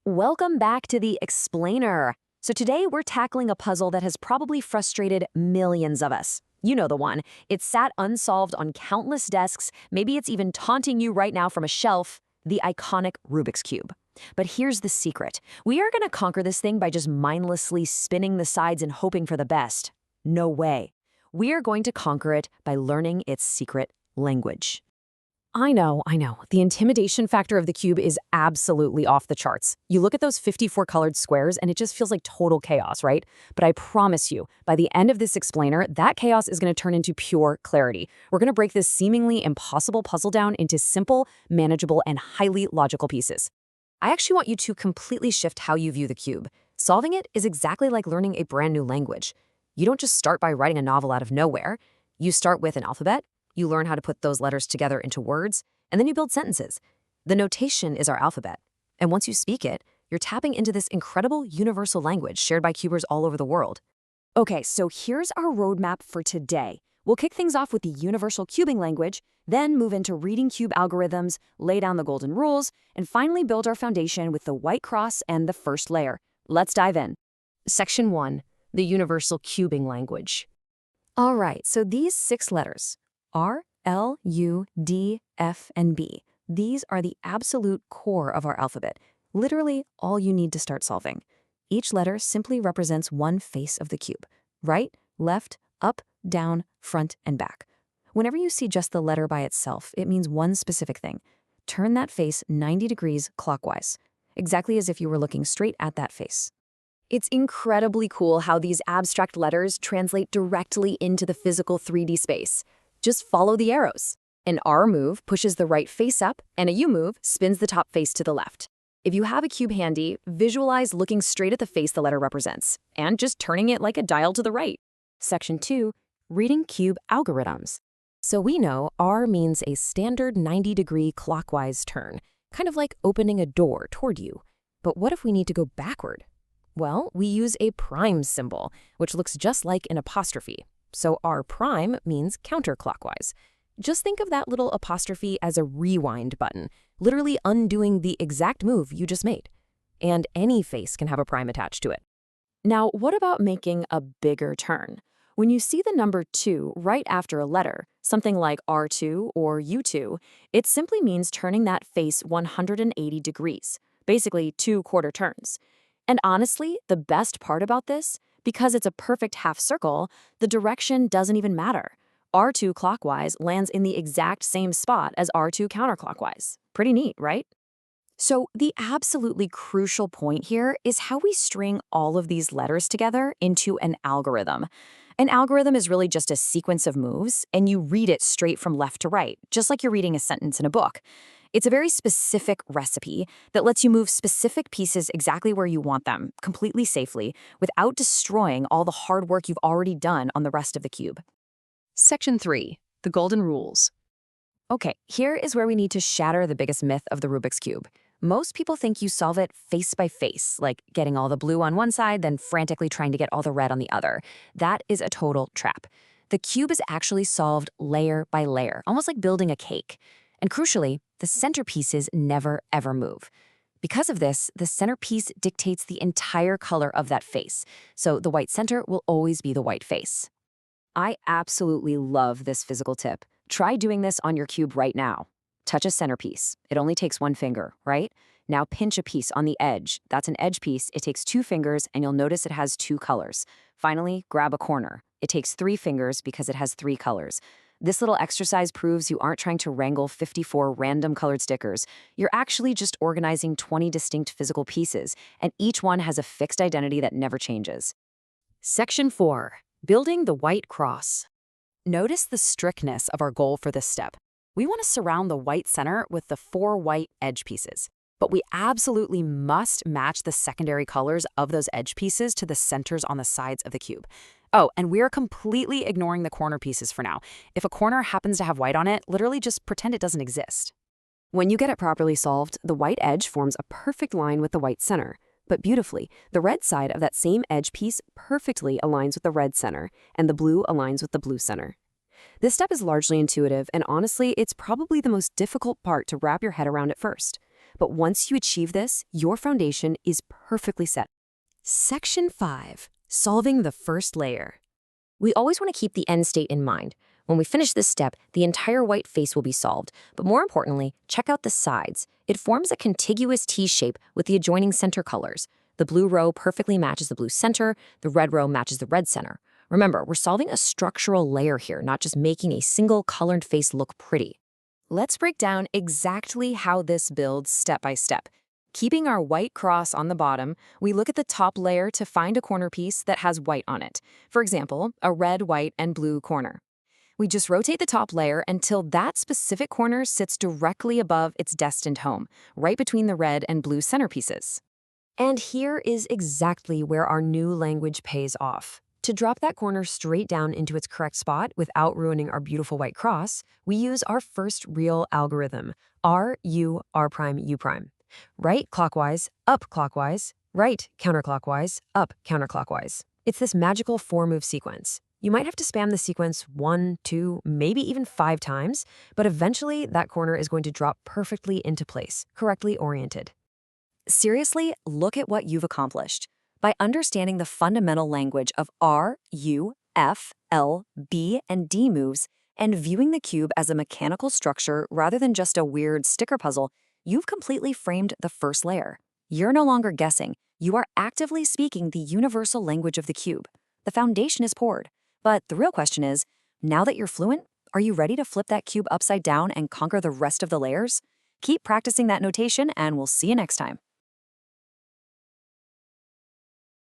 Welcome back to the Explainer. So today we're tackling a puzzle that has probably frustrated millions of us. You know the one. It's sat unsolved on countless desks. Maybe it's even taunting you right now from a shelf. The iconic Rubik's Cube. But here's the secret. We are going to conquer this thing by just mindlessly spinning the sides and hoping for the best. No way. We are going to conquer it by learning its secret language. I know. The intimidation factor of the cube is absolutely off the charts. You look at those 54 colored squares and it just feels like total chaos, right? But I promise you, by the end of this explainer, that chaos is going to turn into pure clarity. We're going to break this seemingly impossible puzzle down into simple, manageable, and highly logical pieces. I actually want you to completely shift how you view the cube. Solving it is exactly like learning a brand new language. You don't just start by writing a novel out of nowhere. You start with an alphabet. You learn how to put those letters together into words, and then you build sentences. The notation is our alphabet. And once you speak it, you're tapping into this incredible universal language shared by cubers all over the world. Okay, so here's our roadmap for today. We'll kick things off with the universal cubing language, then move into reading cube algorithms, lay down the golden rules, and finally build our foundation with the white cross and the first layer. Let's dive in. Section 1, the universal cubing language. All right, so these 6 letters, R, L, U, D, F, and B. These are the absolute core of our alphabet, literally all you need to start solving. Each letter simply represents one face of the cube. Right, left, up, down, front, and back. Whenever you see just the letter by itself, it means one specific thing. Turn that face 90 degrees clockwise, exactly as if you were looking straight at that face. It's incredibly cool how these abstract letters translate directly into the physical 3D space. Just follow the arrows. An R move pushes the right face up, and a U move spins the top face to the left. If you have a cube handy, visualize looking straight at the face the letter represents, and just turning it like a dial to the right. Section 2, reading cube algorithms. So we know R means a standard 90-degree clockwise turn, kind of like opening a door toward you. But what if we need to go backward? Well, we use a prime symbol, which looks just like an apostrophe. So R prime means counterclockwise. Just think of that little apostrophe as a rewind button, literally undoing the exact move you just made. And any face can have a prime attached to it. Now, what about making a bigger turn? When you see the number 2 right after a letter, something like R2 or U2, it simply means turning that face 180 degrees, basically 2 quarter turns. And honestly, the best part about this, because it's a perfect half circle, the direction doesn't even matter. R2 clockwise lands in the exact same spot as R2 counterclockwise. Pretty neat, right? So the absolutely crucial point here is how we string all of these letters together into an algorithm. An algorithm is really just a sequence of moves, and you read it straight from left to right, just like you're reading a sentence in a book. It's a very specific recipe that lets you move specific pieces exactly where you want them, completely safely, without destroying all the hard work you've already done on the rest of the cube. Section 3, the golden rules. Okay, here is where we need to shatter the biggest myth of the Rubik's Cube. Most people think you solve it face by face, like getting all the blue on one side, then frantically trying to get all the red on the other. That is a total trap. The cube is actually solved layer by layer, almost like building a cake. And crucially, the centerpieces never, ever move. Because of this, the centerpiece dictates the entire color of that face, so the white center will always be the white face. I absolutely love this physical tip. Try doing this on your cube right now. Touch a centerpiece. It only takes 1 finger, right? Now pinch a piece on the edge. That's an edge piece. It takes 2 fingers, and you'll notice it has 2 colors. Finally, grab a corner. It takes 3 fingers because it has 3 colors. This little exercise proves you aren't trying to wrangle 54 random colored stickers. You're actually just organizing 20 distinct physical pieces, and each one has a fixed identity that never changes. Section 4, building the white cross. Notice the strictness of our goal for this step. We want to surround the white center with the 4 white edge pieces, but we absolutely must match the secondary colors of those edge pieces to the centers on the sides of the cube. Oh, and we are completely ignoring the corner pieces for now. If a corner happens to have white on it, literally just pretend it doesn't exist. When you get it properly solved, the white edge forms a perfect line with the white center. But beautifully, the red side of that same edge piece perfectly aligns with the red center, and the blue aligns with the blue center. This step is largely intuitive, and honestly, it's probably the most difficult part to wrap your head around at first. But once you achieve this, your foundation is perfectly set. Section 5. Solving the first layer. We always want to keep the end state in mind. When we finish this step, the entire white face will be solved. But more importantly, check out the sides. It forms a contiguous T shape with the adjoining center colors. The blue row perfectly matches the blue center, the red row matches the red center. Remember, we're solving a structural layer here, not just making a single colored face look pretty. Let's break down exactly how this builds step by step. Keeping our white cross on the bottom, we look at the top layer to find a corner piece that has white on it. For example, a red, white, and blue corner. We just rotate the top layer until that specific corner sits directly above its destined home, right between the red and blue centerpieces. And here is exactly where our new language pays off. To drop that corner straight down into its correct spot without ruining our beautiful white cross, we use our first real algorithm, R, U, R prime, U prime. Right clockwise, up clockwise, right counterclockwise, up counterclockwise. It's this magical 4-move sequence. You might have to spam the sequence 1, 2, maybe even 5 times, but eventually that corner is going to drop perfectly into place, correctly oriented. Seriously, look at what you've accomplished. By understanding the fundamental language of R, U, F, L, B, and D moves, and viewing the cube as a mechanical structure rather than just a weird sticker puzzle, you've completely framed the first layer. You're no longer guessing. You are actively speaking the universal language of the cube. The foundation is poured. But the real question is, now that you're fluent, are you ready to flip that cube upside down and conquer the rest of the layers? Keep practicing that notation, and we'll see you next time.